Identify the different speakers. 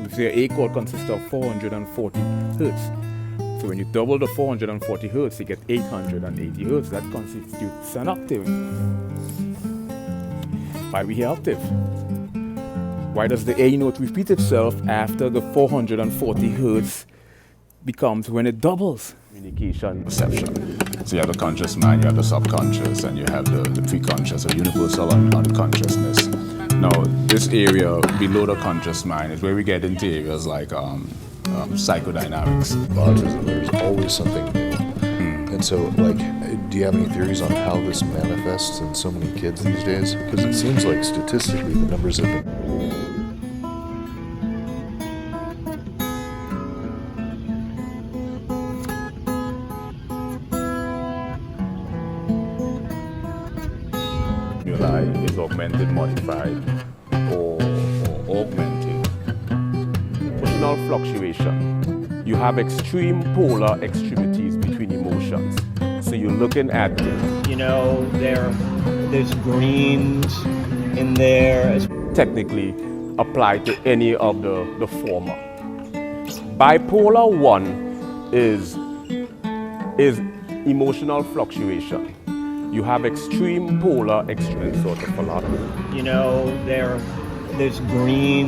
Speaker 1: We say A chord consists of 440 hertz. So when you double the 440 hertz, you get 880 hertz. That constitutes an octave. Why we hear octave? Why does the A note repeat itself after the 440 hertz becomes when it doubles? Communication.
Speaker 2: Perception. So you have the conscious mind, you have the subconscious, and you have the pre-conscious or universal unconsciousness. Now, this area below the conscious mind is where we get into areas like psychodynamics.
Speaker 3: Autism, there's always something new. And so, like, do you have any theories on how this manifests in so many kids these days? Because it seems like statistically the numbers have been...
Speaker 1: Is augmented, modified, or augmented. Emotional fluctuation. You have extreme polar extremities between emotions. So you're looking at,
Speaker 4: there's greens in there.
Speaker 1: Technically apply to any of the former. Bipolar 1 is emotional fluctuation. You have extreme polar extreme sort of philosophy.
Speaker 4: There's green.